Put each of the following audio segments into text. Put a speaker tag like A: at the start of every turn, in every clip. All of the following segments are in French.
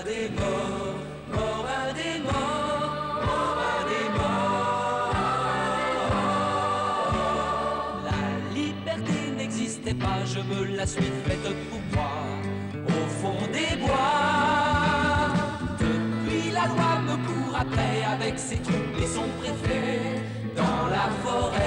A: Morin des morts, Morin des morts, Morin des morts. La liberté n'existait pas, je me la suis faite pour moi, au fond des bois. Depuis la loi me court après avec ses troupes et son préfet dans la forêt.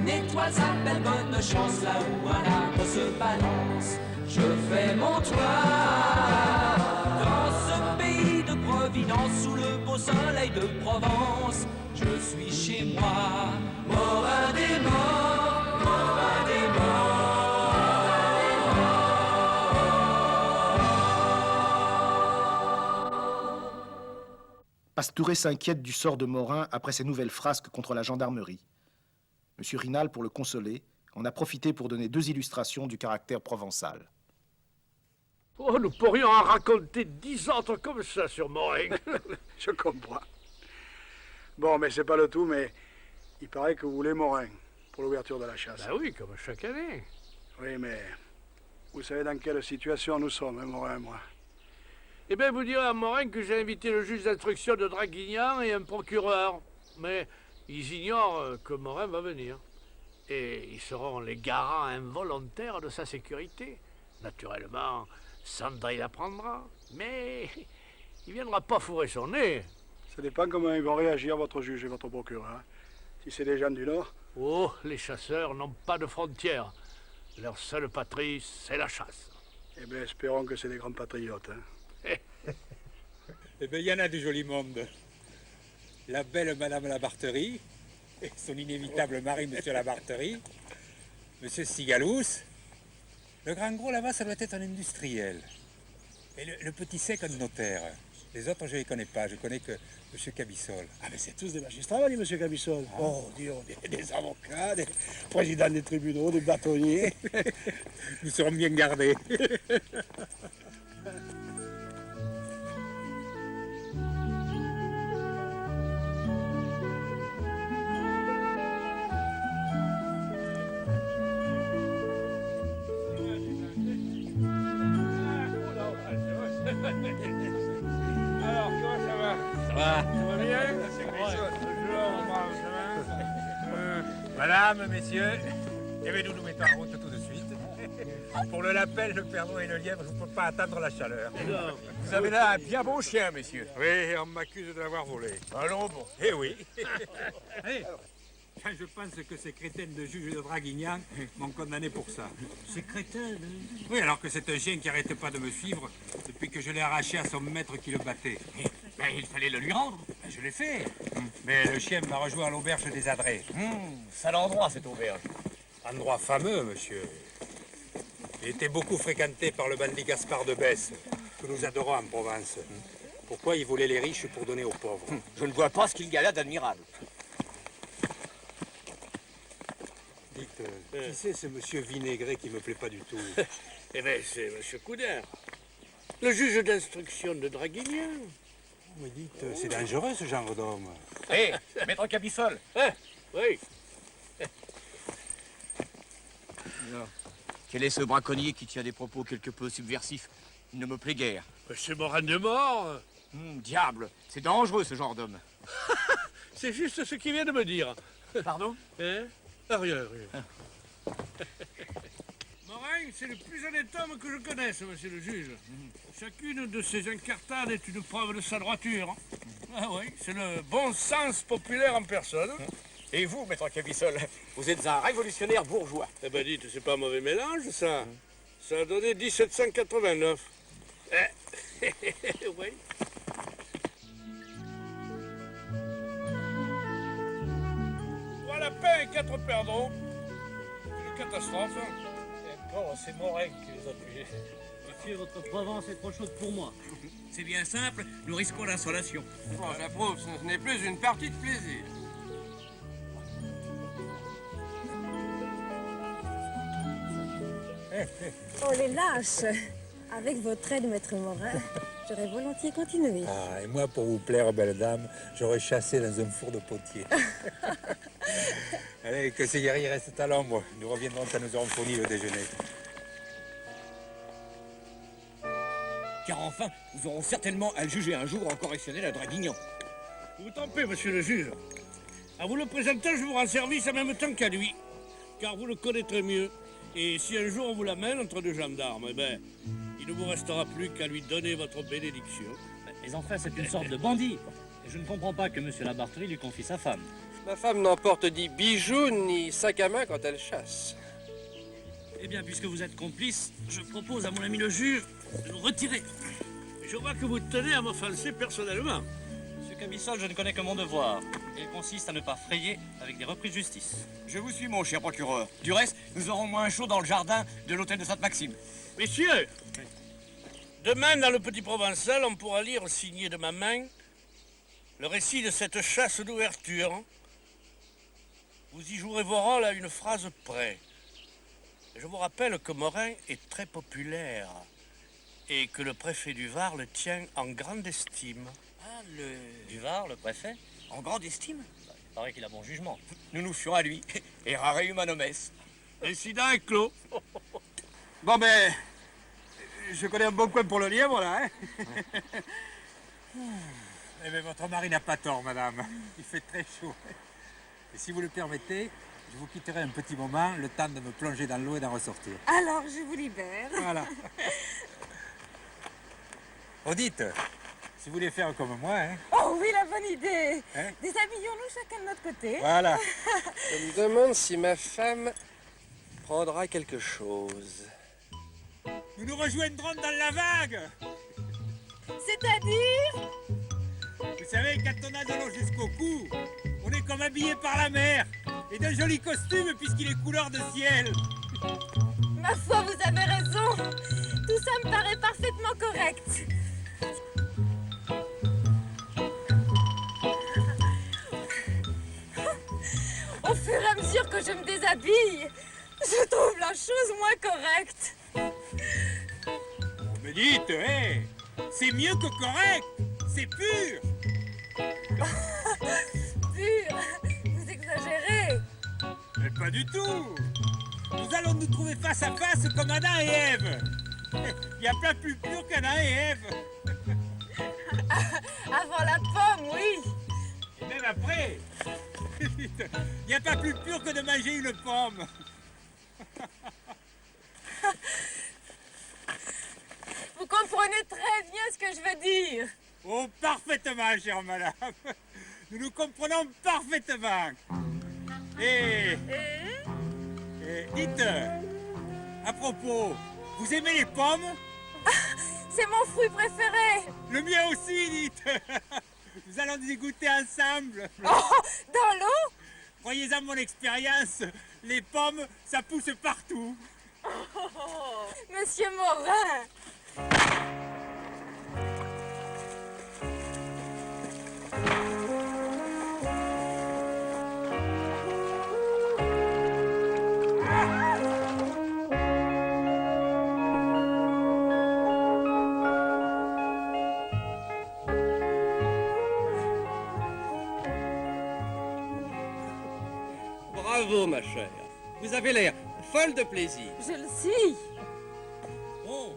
A: Une étoile s'appelle bonne chance là où un arbre se balance. Je fais mon toit dans ce pays de Providence sous le beau soleil de Provence. Je suis chez moi, Morin des morts, Morin des morts.
B: Pastouret s'inquiète du sort de Morin après ses nouvelles frasques contre la gendarmerie. Monsieur Rinal, pour le consoler, en a profité pour donner 2 illustrations du caractère provençal.
C: Oh, nous pourrions en raconter 10 autres comme ça sur Morin.
D: Je comprends. Bon, mais c'est pas le tout, mais il paraît que vous voulez Morin pour l'ouverture de la chasse.
C: Ben oui, comme chaque année.
D: Oui, mais vous savez dans quelle situation nous sommes, hein, Morin et moi.
C: Eh bien, vous direz à Morin que j'ai invité le juge d'instruction de Draguignan et un procureur. Mais ils ignorent que Morin va venir. Et ils seront les garants involontaires de sa sécurité. Naturellement, Sandra il apprendra, mais il viendra pas fourrer son nez.
D: Ça dépend comment ils vont réagir, votre juge et votre procureur. Hein. Si c'est des gens du Nord...
C: Oh, les chasseurs n'ont pas de frontières. Leur seule patrie, c'est la chasse.
D: Eh bien, espérons que c'est des grands patriotes. Hein.
E: Eh bien, il y en a du joli monde. La belle Madame Labartherie, et son inévitable mari, Monsieur Labartherie, Monsieur Sigalous. Le grand gros là-bas, ça doit être un industriel. Et le petit sec, un notaire. Les autres, je ne les connais pas. Je connais que Monsieur Cabissol.
D: Ah, mais c'est tous des magistrats, dit Monsieur Cabissol. Ah. Oh, disons, des avocats, des présidents des tribunaux, des bâtonniers.
E: Nous serons bien gardés.
C: Alors, comment ça va?
E: Ça va?
C: Ça va bien?
E: Madame, messieurs, eh bien, nous mettons en route tout de suite. Pour le lapin, le perdreau et le lièvre, je ne peux pas attendre la chaleur.
F: Vous avez là un bien bon chien, messieurs.
E: Oui, on m'accuse de l'avoir volé.
F: Allons, bon.
E: Eh oui. Allez, je pense que ces crétins de juge de Draguignan m'ont condamné pour ça.
C: Ces crétins,
E: Oui, alors que c'est un chien qui n'arrête pas de me suivre depuis que je l'ai arraché à son maître qui le battait.
F: Ben, il fallait le lui rendre.
E: Ben, je l'ai fait. Mais le chien m'a rejoint à l'auberge des Adrets.
F: Sale endroit, cette auberge.
E: Endroit fameux, monsieur. Il était beaucoup fréquenté par le bandit Gaspard de Besse, que nous adorons en Provence. Pourquoi il volait les riches pour donner aux pauvres?
F: Je ne vois pas ce qu'il y a là d'admirable.
E: Dites, qui c'est ce monsieur vinaigré qui me plaît pas du tout?
C: Eh bien, c'est M. Coudert, le juge d'instruction de Draguignan.
E: Mais dites, c'est dangereux ce genre d'homme.
F: Hé, maître Cabissol.
C: Oui.
F: Quel est ce braconnier qui tient des propos quelque peu subversifs? Il ne me plaît guère.
C: C'est Morin des morts.
F: Diable, c'est dangereux ce genre d'homme.
C: C'est juste ce qu'il vient de me dire.
F: Pardon?
C: Hein? Rien, rien. Morin, c'est le plus honnête homme que je connaisse, monsieur le juge. Chacune de ses incartades est une preuve de sa droiture. Ah oui, c'est le bon sens populaire en personne.
F: Et vous, maître Cabissol, vous êtes un révolutionnaire bourgeois.
C: Eh ben dites, c'est pas un mauvais mélange, ça. Ça a donné 1789. Oui. Trois lapins et 4 perdreaux. Une catastrophe.
G: Bon, c'est Morin qui les a tués. Monsieur, votre Provence est trop chaude pour moi.
H: C'est bien simple, nous risquons l'insolation.
I: Bon, j'approuve, ce n'est plus une partie de plaisir.
J: Oh les lâches! Avec votre aide, maître Morin, j'aurais volontiers continué.
E: Ah, et moi, pour vous plaire, belle dame, j'aurais chassé dans un four de potier. Allez, que ces guerriers restent à l'ombre. Nous reviendrons quand nous aurons fourni le déjeuner.
H: car enfin, nous aurons certainement à le juger un jour en correctionnel à Draguignan.
C: Vous vous trompez, monsieur le juge. En vous le présentant, je vous rends service en même temps qu'à lui, car vous le connaîtrez mieux. Et si un jour on vous l'amène entre deux gendarmes, eh ben, il ne vous restera plus qu'à lui donner votre bénédiction.
G: Mais enfin, c'est une sorte de bandit. Et je ne comprends pas que monsieur Labarthéry lui confie sa femme.
I: Ma femme n'emporte ni bijoux ni sac à main quand elle chasse.
G: Eh bien, puisque vous êtes complice, je propose à mon ami le juge de nous retirer.
C: Je vois que vous tenez à m'offenser personnellement.
G: Monsieur Cabissol, je ne connais que mon devoir. Il consiste à ne pas frayer avec des repris de justice.
H: Je vous suis, mon cher procureur. Du reste, nous aurons moins chaud dans le jardin de l'hôtel de Sainte-Maxime.
C: Messieurs, demain, dans le Petit Provençal, on pourra lire, signé de ma main, le récit de cette chasse d'ouverture. Vous y jouerez vos rôles à une phrase près. Je vous rappelle que Morin est très populaire et que le préfet du Var le tient en grande estime.
G: Ah, du Var, le préfet?
H: En grande estime?
G: Il paraît qu'il a bon jugement.
H: Nous nous fions à lui. Et rare humanom est.
C: L'incident est clos.
D: Bon, ben, je connais un bon coin pour le lièvre, là, hein.
E: Eh bien, votre mari n'a pas tort, madame. Il fait très chaud. Et si vous le permettez, je vous quitterai un petit moment, le temps de me plonger dans l'eau et d'en ressortir.
J: Alors, je vous libère.
E: Voilà. Dites, si vous voulez faire comme moi, hein.
J: Oh oui, la bonne idée.
E: Hein?
J: Déshabillons-nous chacun de notre côté.
E: Voilà.
I: Je me demande si ma femme prendra quelque chose.
E: Nous nous rejoindrons dans la vague.
J: C'est-à-dire?
E: Vous savez, quand on a de l'eau jusqu'au cou, on est comme habillé par la mer. Et d'un joli costume puisqu'il est couleur de ciel.
J: Ma foi, vous avez raison. Tout ça me paraît parfaitement correct. Au fur et à mesure que je me déshabille, je trouve la chose moins correcte.
E: Me dites, hé, c'est mieux que correct. C'est pur.
J: Pur, vous exagérez.
E: Mais pas du tout. Nous allons nous trouver face à face comme Adam et Ève. Il n'y a pas plus pur qu'Adam et Ève.
J: Avant la pomme, oui.
E: Et même après. Il n'y a pas plus pur que de manger une pomme.
J: Vous comprenez très bien ce que je veux dire.
E: Oh, parfaitement, chère madame. Nous nous comprenons parfaitement. Et dites, à propos, vous aimez les pommes?
J: C'est mon fruit préféré.
E: Le mien aussi, dites. Nous allons y goûter ensemble.
J: Oh, dans l'eau?
E: Croyez-en mon expérience, les pommes, ça pousse partout.
J: Monsieur Morin.
I: Bravo, ma chère. Vous avez l'air folle de plaisir.
J: Je le suis.
E: Oh,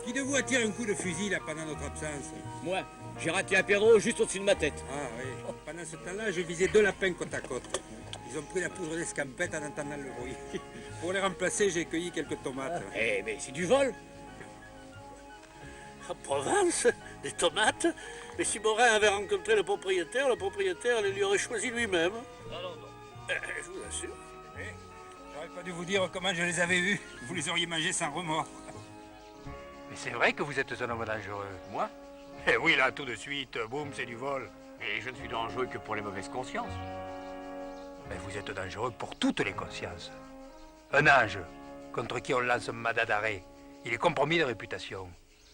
E: qui de vous attire un coup de fusil là pendant notre absence?
H: Moi, j'ai raté un Pedro juste au-dessus de ma tête.
E: Ah oui, pendant ce temps-là, je visais 2 lapins côte à côte. Ils ont pris la poudre d'escampette en entendant le bruit. Pour les remplacer, j'ai cueilli quelques tomates.
H: Eh, mais c'est du vol.
C: En Provence, des tomates. Mais si Morin avait rencontré le propriétaire les lui aurait choisi lui-même. Je vous assure.
E: J'aurais pas dû vous dire comment je les avais vus. Vous les auriez mangés sans remords.
K: Mais c'est vrai que vous êtes un homme dangereux.
F: Moi?
K: Eh oui, là, tout de suite, boum, c'est du vol.
F: Et je ne suis dangereux que pour les mauvaises consciences.
K: Mais vous êtes dangereux pour toutes les consciences. Un ange, contre qui on lance un mandat d'arrêt, il est compromis de réputation.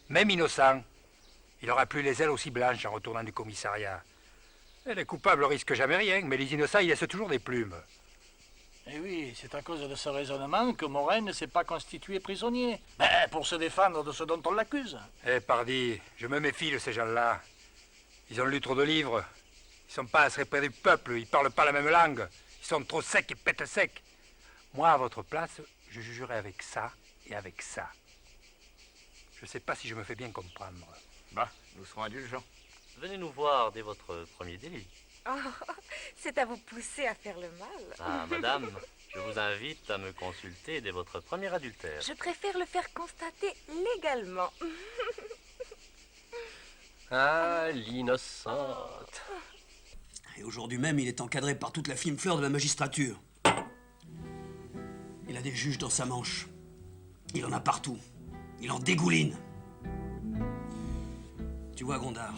K: Même innocent, il n'aura plus les ailes aussi blanches en retournant du commissariat. Et les coupables risquent jamais rien, mais les innocents, ils laissent toujours des plumes.
C: Eh oui, c'est à cause de ce raisonnement que Morin ne s'est pas constitué prisonnier. Pour se défendre de ce dont on l'accuse.
K: Eh, pardi, je me méfie de ces gens-là. Ils ont lu trop de livres. Ils sont pas assez près du peuple, ils parlent pas la même langue. Ils sont trop secs et pètent sec. Moi, à votre place, je jugerais avec ça et avec ça. Je ne sais pas si je me fais bien comprendre.
F: Bah, nous serons indulgents.
G: Venez nous voir dès votre premier délit.
J: Oh, c'est à vous pousser à faire le mal.
G: Ah, madame, je vous invite à me consulter dès votre premier adultère.
J: Je préfère le faire constater légalement.
I: Ah, l'innocente.
H: Et aujourd'hui même, il est encadré par toute la fine fleur de la magistrature. Il a des juges dans sa manche. Il en a partout. Il en dégouline. Tu vois, Gondard,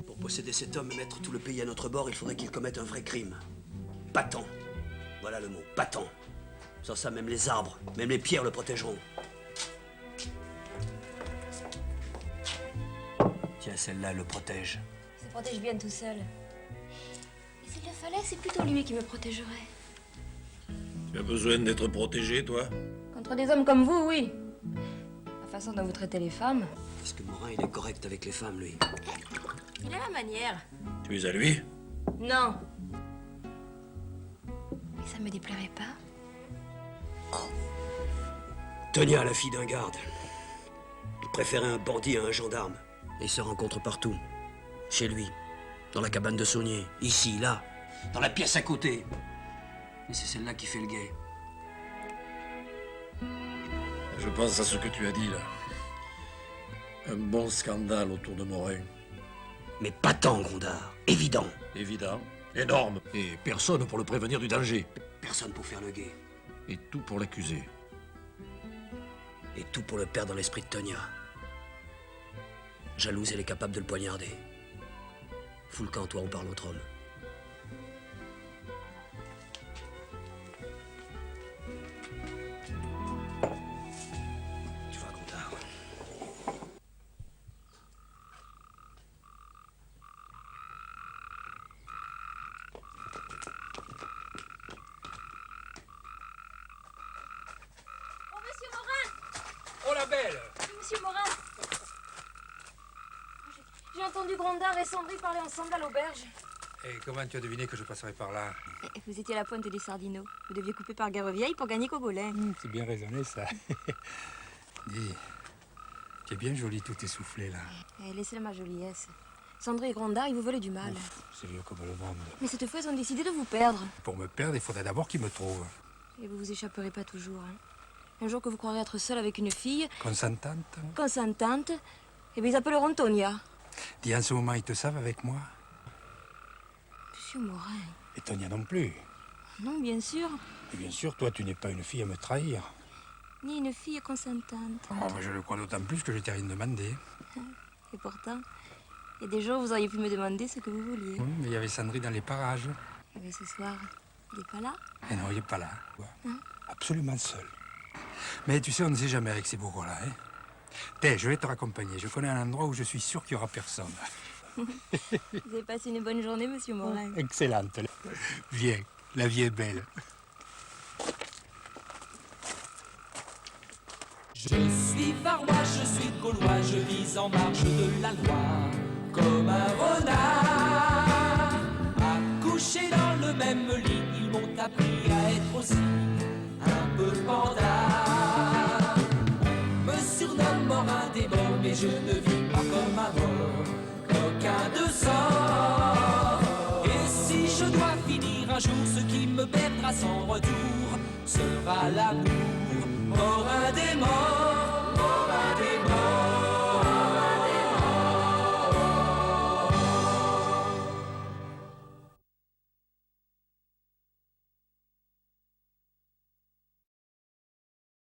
H: pour posséder cet homme et mettre tout le pays à notre bord, il faudrait qu'il commette un vrai crime. Patent. Voilà le mot, patent. Sans ça, même les arbres, même les pierres le protégeront. Tiens, celle-là, elle le protège.
J: Il se protège bien tout seul. Et s'il le fallait, c'est plutôt lui qui me protégerait.
L: Tu as besoin d'être protégé, toi?
J: Contre des hommes comme vous, oui. La façon dont vous traitez les femmes.
H: Parce que Morin, il est correct avec les femmes, lui.
J: Il a la manière.
L: Tu es à lui?
J: Non. Et ça me déplairait pas.
H: Tonia, la fille d'un garde. Il préférait un bandit à un gendarme. Et ils se rencontrent partout. Chez lui, dans la cabane de Saunier, ici, là, dans la pièce à côté. Et c'est celle-là qui fait le guet.
L: Je pense à ce que tu as dit, là. Un bon scandale autour de Morin.
H: Mais pas tant, Gondard. Évident.
L: Évident. Énorme. Et personne pour le prévenir du danger.
H: Personne pour faire le guet.
L: Et tout pour l'accuser.
H: Et tout pour le perdre dans l'esprit de Tonia. Jalouse, elle est capable de le poignarder. Fous le camp, toi, on parle entre hommes. Tu vois, Gondard.
J: Oh, monsieur Morin!
K: Oh la belle!
J: Monsieur Morin! J'ai entendu Gondard et Sandry parler ensemble à l'auberge.
K: Et comment tu as deviné que je passerais par là?
J: Vous étiez à la pointe des Sardinots. Vous deviez couper par Guerre-Vieille pour gagner Cogolin.
K: C'est bien raisonné, ça. Dis, tu es bien jolie tout essoufflé, là.
J: Laissez-la ma joliesse. Sandry et Gondard, ils vous veulent du mal.
K: C'est vieux comme le monde.
J: Mais cette fois, ils ont décidé de vous perdre.
K: Pour me perdre, il faudrait d'abord qu'ils me trouvent.
J: Et vous vous échapperez pas toujours. Hein. Un jour que vous croirez être seul avec une fille,
K: Consentante?
J: consentante, et bien ils appelleront Tonia.
K: Dis, en ce moment, ils te savent avec moi?
J: Monsieur Morin.
K: Et Tonia non plus.
J: Non, bien sûr.
K: Et bien sûr, toi, tu n'es pas une fille à me trahir.
J: Ni une fille consentante.
K: Oh, ben, je le crois d'autant plus que je t'ai rien demandé.
J: Et pourtant, il y a des jours, vous auriez pu me demander ce que vous vouliez.
K: Oui, mais il y avait Sandry dans les parages.
J: Et bien ce soir, il n'est pas là.
K: Et non, il n'est pas là.
J: Hein?
K: Absolument seul. Mais tu sais, on ne sait jamais avec ces bourreaux-là. Hein? T'es, je vais te raccompagner. Je connais un endroit où je suis sûr qu'il n'y aura personne.
J: Vous avez passé une bonne journée, monsieur Morin.
K: Excellente. Viens, la vie est belle.
A: Je suis varois, je suis gaulois, je vis en marge de la loi. Comme un renard, accouché dans le même lit, ils m'ont appris à être aussi un peu panda. On me surnomme Morin des morts, mais je ne vis pas comme un mort, qu'aucun de sort. Et si je dois finir un jour, ce qui me perdra sans retour sera l'amour, Morin des morts.